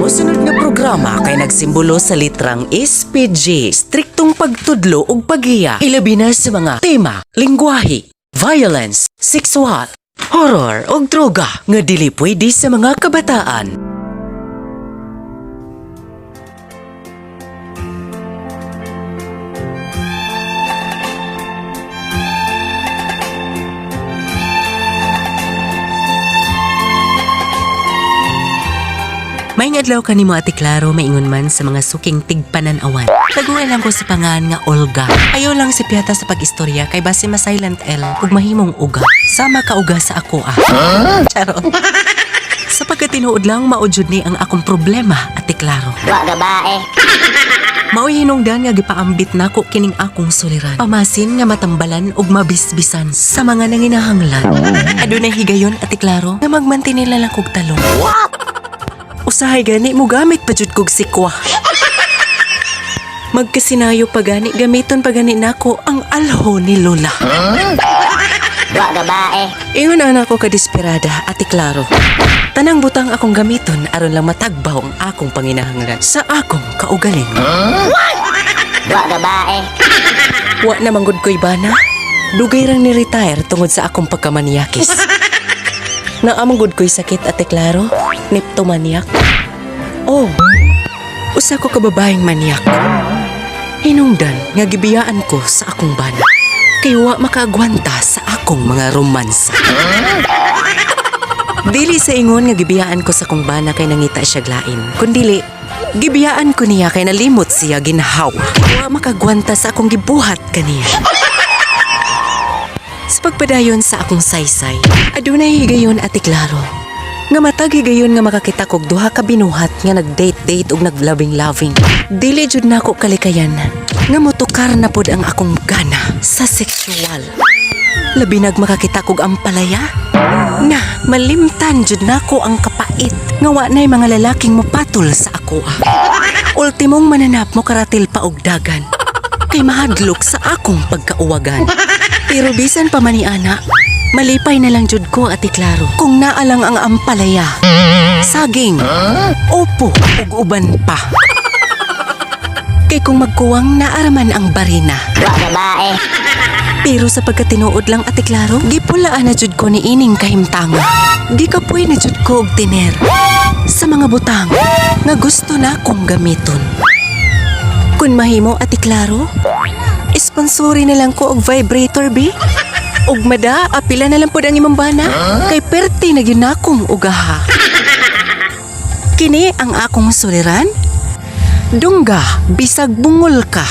sunod nga programa kay nagsimbolo sa litrang SPG, striktong pagtudlo ug paghiya, ilabi na sa mga tema, lingwahe, violence, sexual, horror ug droga nga dili pwede sa mga kabataan. May adlaw kanimo Ate Claro, maingon man sa mga suking tigpananawan. Taguan lang ko sa pangan nga Olga. Ayaw lang si Piata sa pag-istorya kay base ma silent L ug mahimong uga. Sama ka uga sa ako Charot. Sa pagkatinuod lang maujud ni ang akong problema, Ate Claro. Wa gabae. Mao'y hinungdan nga gipaambit nako kining akong suliran. Pamasin nga matambalan ug mabisbisan sa mga nanginahanglan. Adunay higayon, Ate Claro, nga magmantinila lang kog talong. Usahay gani mo gamit pa jud kog sikwa. Magkasinayo pa gani gamiton pa gani nako ang alho ni Lola. Wa gabae. Ingon anak ko kadesperada, Ate Claro. Tanang butang akong gamiton aron lang matagbaw ang akong panginahanglan sa akong kaugaling. Wa gabae. Wa na manggod ko'y bana. Dugay rang ni-retire tungod sa akong pagkamaniakis. Naamanggod ko'y sakit, Ate Claro. Neptomaniak. Oh, usa ko kababaeng maniak. Hinungdan nga gibiyaan ko sa akong bana. Kay wa makaagwanta sa akong mga romansa. Dili sa ingon nga gibiyaan ko sa akong bana kay nangita siya glain. Kundili, gibiyaan ko niya kay nalimot siya ginhawa. Wa makagwanta sa akong gibuhat kaniya. Sa pagpadayon sa akong saysay, adunay higayon, Ate Claro. Nga matag higayon nga makakita kog duha ka binuhat nga nag-date-date ug nag-loving-loving. Dili jud nako kalikayan nga motukar na pod ang akong gana sa sexual. Labi nag makakita kog ampalaya na malimtan jud nako ang kapait nga wa nay mga lalaking mopatol sa ako. Ultimong mananap mo karatil pa og dagan kay mahadlok sa akong pagkauwagan. Pero bisan pa man ni ana, malipay na lang jud ko, Ate Claro, kung naalang ang ampalaya, saging, opo ug uban pa. Kay kung magkuwang naaraman ang barina. Wa gabae. Pero sa pagkatinuod lang, Ate Claro, gipulaan na jud ko ni ining kahimtanga. Gikapoy na jud ko og tiner sa mga butang nga gusto na kong gamiton. Kun mahimo, Ate Claro, sponsori na lang ko og vibrator, be. Ug mada, apila na lang pod ang imong bana. Kay perti na gyud akong ugaha. Kini ang akong suliran. Dungga, bisag bungol ka.